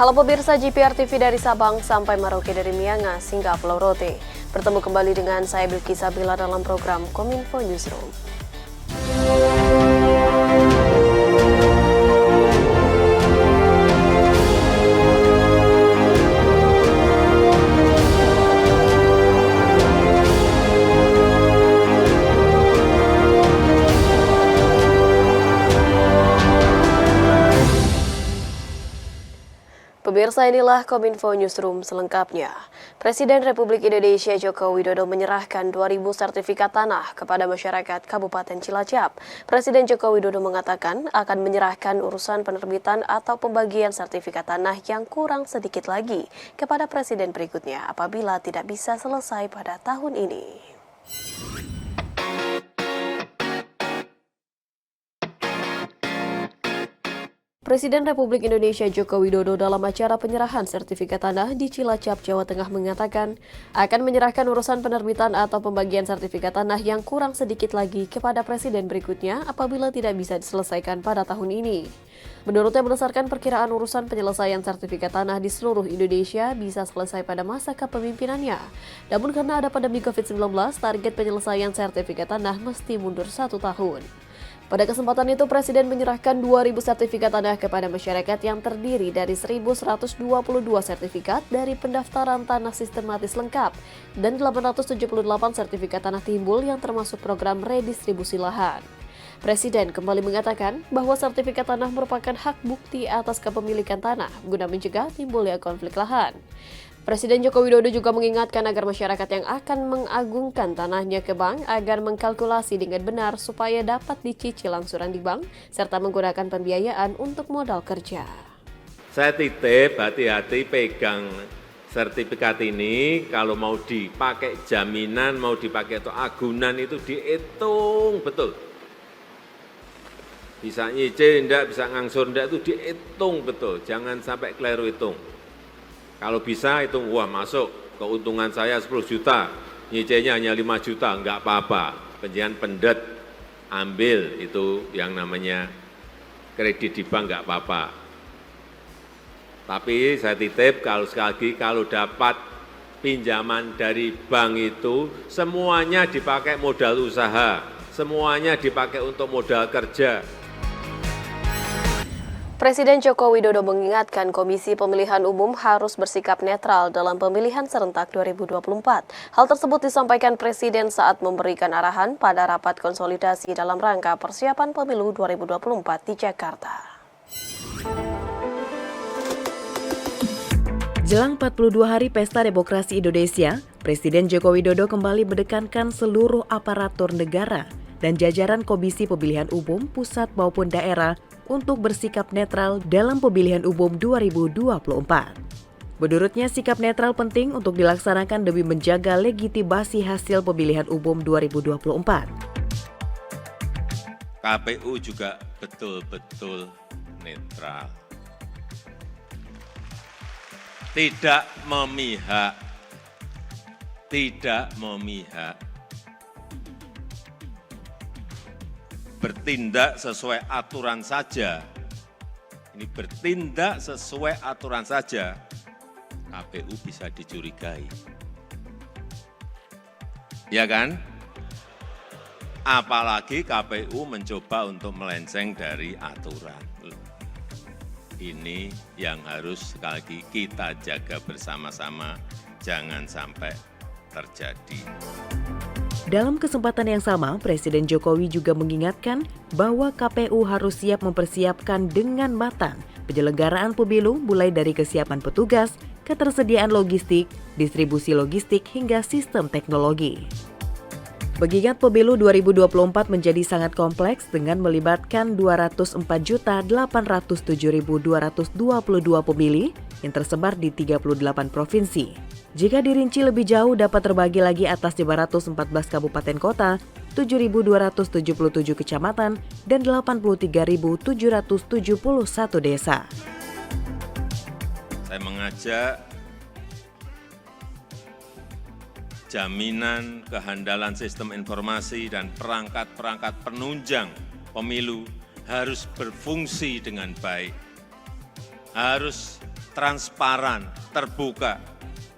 Halo pemirsa GPR TV dari Sabang sampai Merauke dari Miangas hingga Pulau Rote. Bertemu kembali dengan saya Bilqis Sabila dalam program Kominfo Newsroom. Pemirsa, inilah Kominfo Newsroom selengkapnya. Presiden Republik Indonesia Joko Widodo menyerahkan 2.000 sertifikat tanah kepada masyarakat Kabupaten Cilacap. Presiden Joko Widodo mengatakan akan menyerahkan urusan penerbitan atau pembagian sertifikat tanah yang kurang sedikit lagi kepada presiden berikutnya apabila tidak bisa selesai pada tahun ini. Presiden Republik Indonesia Joko Widodo dalam acara penyerahan sertifikat tanah di Cilacap, Jawa Tengah mengatakan akan menyerahkan urusan penerbitan atau pembagian sertifikat tanah yang kurang sedikit lagi kepada presiden berikutnya apabila tidak bisa diselesaikan pada tahun ini. Menurutnya berdasarkan perkiraan urusan penyelesaian sertifikat tanah di seluruh Indonesia bisa selesai pada masa kepemimpinannya. Namun karena ada pandemi COVID-19, target penyelesaian sertifikat tanah mesti mundur 1 tahun. Pada kesempatan itu, Presiden menyerahkan 2.000 sertifikat tanah kepada masyarakat yang terdiri dari 1.122 sertifikat dari pendaftaran tanah sistematis lengkap dan 878 sertifikat tanah timbul yang termasuk program redistribusi lahan. Presiden kembali mengatakan bahwa sertifikat tanah merupakan hak bukti atas kepemilikan tanah guna mencegah timbulnya konflik lahan. Presiden Joko Widodo juga mengingatkan agar masyarakat yang akan mengagungkan tanahnya ke bank agar mengkalkulasi dengan benar supaya dapat dicicil angsuran di bank serta menggunakan pembiayaan untuk modal kerja. Saya titip hati-hati pegang sertifikat ini, kalau mau dipakai jaminan, mau dipakai atau agunan itu dihitung betul. Bisa nyicil enggak, bisa ngangsur enggak itu dihitung betul, jangan sampai keliru hitung. Kalau bisa itu, wah masuk, keuntungan saya 10 juta, nyicilnya hanya 5 juta, enggak apa-apa. Penjian pendet, ambil itu yang namanya kredit di bank, enggak apa-apa. Tapi saya titip, kalau sekali lagi, kalau dapat pinjaman dari bank itu, semuanya dipakai modal usaha, semuanya dipakai untuk modal kerja. Presiden Joko Widodo mengingatkan Komisi Pemilihan Umum harus bersikap netral dalam pemilihan serentak 2024. Hal tersebut disampaikan Presiden saat memberikan arahan pada rapat konsolidasi dalam rangka persiapan pemilu 2024 di Jakarta. Jelang 42 hari Pesta Demokrasi Indonesia, Presiden Joko Widodo kembali menekankan seluruh aparatur negara dan jajaran Komisi Pemilihan Umum pusat maupun daerah untuk bersikap netral dalam pemilihan umum 2024. Menurutnya, sikap netral penting untuk dilaksanakan demi menjaga legitimasi hasil pemilihan umum 2024. KPU juga betul-betul netral. Tidak memihak. Tidak memihak. Bertindak sesuai aturan saja. Ini bertindak sesuai aturan saja, KPU bisa dicurigai. Ya kan? Apalagi KPU mencoba untuk melenceng dari aturan. Ini yang harus sekali lagi kita jaga bersama-sama, jangan sampai terjadi. Dalam kesempatan yang sama, Presiden Jokowi juga mengingatkan bahwa KPU harus siap mempersiapkan dengan matang penyelenggaraan pemilu mulai dari kesiapan petugas, ketersediaan logistik, distribusi logistik hingga sistem teknologi. Mengingat pemilu 2024 menjadi sangat kompleks dengan melibatkan 204.807.222 pemilih yang tersebar di 38 provinsi. Jika dirinci lebih jauh dapat terbagi lagi atas 514 kabupaten kota, 7.277 kecamatan, dan 83.771 desa. Saya mengajak jaminan kehandalan sistem informasi dan perangkat-perangkat penunjang pemilu harus berfungsi dengan baik, harus transparan, terbuka.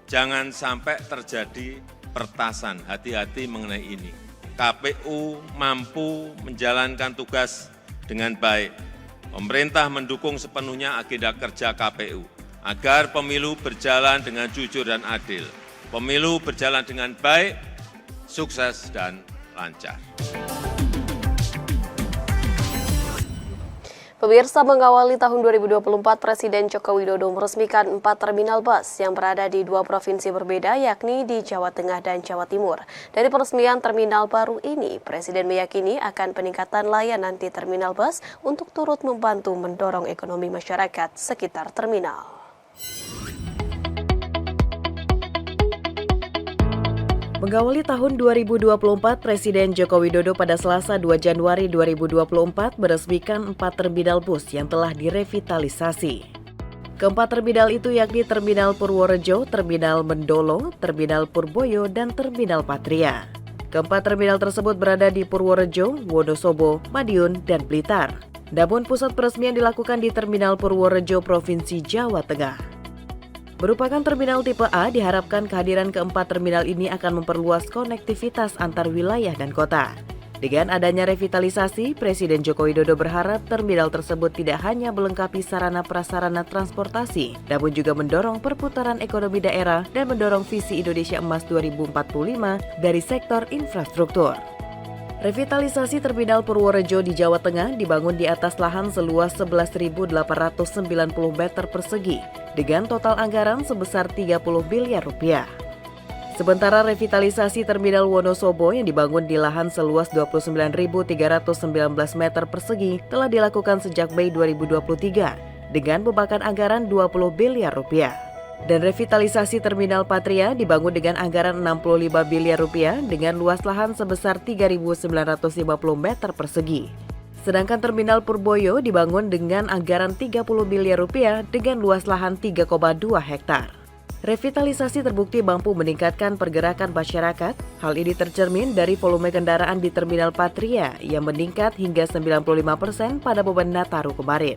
Jangan sampai terjadi pertasan, hati-hati mengenai ini. KPU mampu menjalankan tugas dengan baik. Pemerintah mendukung sepenuhnya agenda kerja KPU agar pemilu berjalan dengan jujur dan adil. Pemilu berjalan dengan baik, sukses dan lancar. Pemirsa, mengawali tahun 2024, Presiden Joko Widodo meresmikan 4 terminal bus yang berada di 2 provinsi berbeda, yakni di Jawa Tengah dan Jawa Timur. Dari peresmian terminal baru ini, Presiden meyakini akan peningkatan layanan di terminal bus untuk turut membantu mendorong ekonomi masyarakat sekitar terminal. Mengawali tahun 2024, Presiden Joko Widodo pada Selasa 2 Januari 2024 meresmikan 4 terminal bus yang telah direvitalisasi. Keempat terminal itu yakni Terminal Purworejo, Terminal Mendolo, Terminal Purboyo, dan Terminal Patria. Keempat terminal tersebut berada di Purworejo, Wonosobo, Madiun, dan Blitar. Namun pusat peresmian dilakukan di Terminal Purworejo, Provinsi Jawa Tengah. Merupakan terminal tipe A, diharapkan kehadiran keempat terminal ini akan memperluas konektivitas antar wilayah dan kota. Dengan adanya revitalisasi, Presiden Joko Widodo berharap terminal tersebut tidak hanya melengkapi sarana-prasarana transportasi, namun juga mendorong perputaran ekonomi daerah dan mendorong visi Indonesia Emas 2045 dari sektor infrastruktur. Revitalisasi Terminal Purworejo di Jawa Tengah dibangun di atas lahan seluas 11.890 meter persegi dengan total anggaran sebesar 30 miliar rupiah. Sementara revitalisasi Terminal Wonosobo yang dibangun di lahan seluas 29.319 meter persegi telah dilakukan sejak Mei 2023 dengan memakan anggaran 20 miliar rupiah. Dan revitalisasi Terminal Patria dibangun dengan anggaran 65 miliar rupiah dengan luas lahan sebesar 3.950 meter persegi. Sedangkan Terminal Purboyo dibangun dengan anggaran 30 miliar rupiah dengan luas lahan 3,2 hektar. Revitalisasi terbukti mampu meningkatkan pergerakan masyarakat. Hal ini tercermin dari volume kendaraan di Terminal Patria yang meningkat hingga 95% pada momen Nataru kemarin.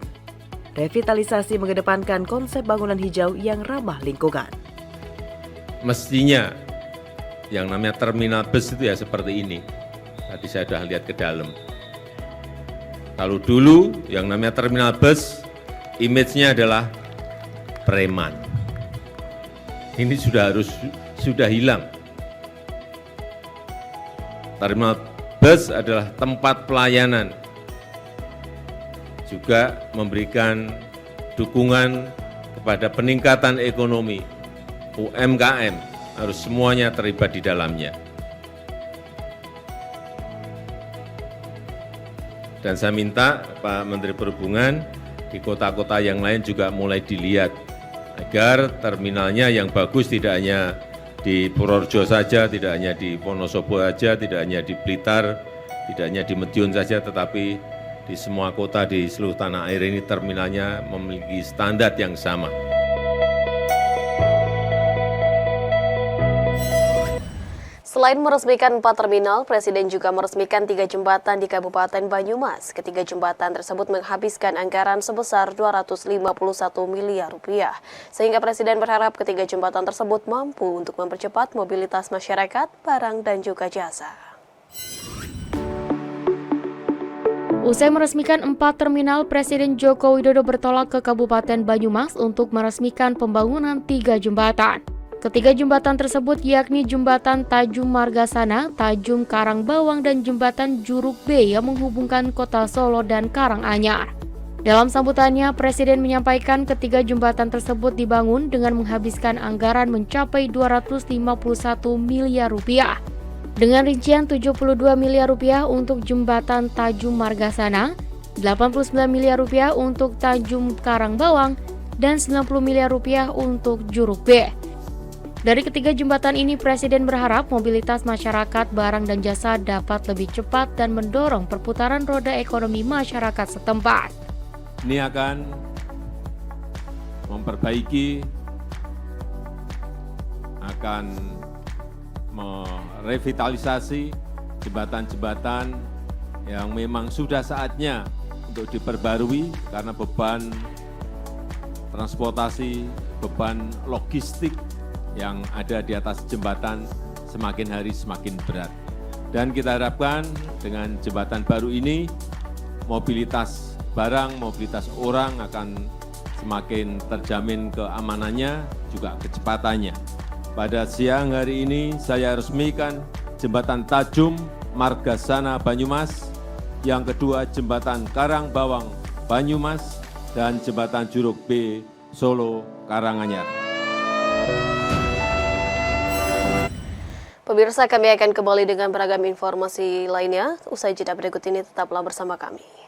Revitalisasi mengedepankan konsep bangunan hijau yang ramah lingkungan. Mestinya yang namanya terminal bus itu ya seperti ini. Tadi saya sudah lihat ke dalam. Kalau dulu yang namanya terminal bus, image-nya adalah preman. Ini sudah hilang. Terminal bus adalah tempat pelayanan, juga memberikan dukungan kepada peningkatan ekonomi. UMKM harus semuanya terlibat di dalamnya. Dan saya minta Pak Menteri Perhubungan di kota-kota yang lain juga mulai dilihat agar terminalnya yang bagus tidak hanya di Purworejo saja, tidak hanya di Wonosobo saja, tidak hanya di Blitar, tidak hanya di Madiun saja, tetapi di semua kota di seluruh tanah air ini terminalnya memiliki standar yang sama. Selain meresmikan 4 terminal, Presiden juga meresmikan 3 jembatan di Kabupaten Banyumas. Ketiga jembatan tersebut menghabiskan anggaran sebesar 251 miliar rupiah. Sehingga Presiden berharap ketiga jembatan tersebut mampu untuk mempercepat mobilitas masyarakat, barang, dan juga jasa. Usai meresmikan 4 terminal, Presiden Joko Widodo bertolak ke Kabupaten Banyumas untuk meresmikan pembangunan 3 jembatan. Ketiga jembatan tersebut yakni Jembatan Tajum Margasana, Tajum Karangbawang, dan Jembatan Juruk B yang menghubungkan kota Solo dan Karanganyar. Dalam sambutannya, Presiden menyampaikan ketiga jembatan tersebut dibangun dengan menghabiskan anggaran mencapai 251 miliar rupiah. Dengan rincian 72 miliar rupiah untuk Jembatan Tajum Margasana, 89 miliar rupiah untuk Tajum Karangbawang, dan 90 miliar rupiah untuk Juruk B. Dari ketiga jembatan ini, Presiden berharap mobilitas masyarakat, barang, dan jasa dapat lebih cepat dan mendorong perputaran roda ekonomi masyarakat setempat. Ini akan memperbaiki, akan merevitalisasi jembatan-jembatan yang memang sudah saatnya untuk diperbarui karena beban transportasi, beban logistik yang ada di atas jembatan semakin hari semakin berat. Dan kita harapkan dengan jembatan baru ini, mobilitas barang, mobilitas orang akan semakin terjamin keamanannya, juga kecepatannya. Pada siang hari ini saya resmikan jembatan Tajum Margasana Banyumas, yang kedua jembatan Karangbawang Banyumas, dan jembatan Juruk B Solo Karanganyar. Pemirsa, kami akan kembali dengan beragam informasi lainnya. Usai jeda berikut ini, tetaplah bersama kami.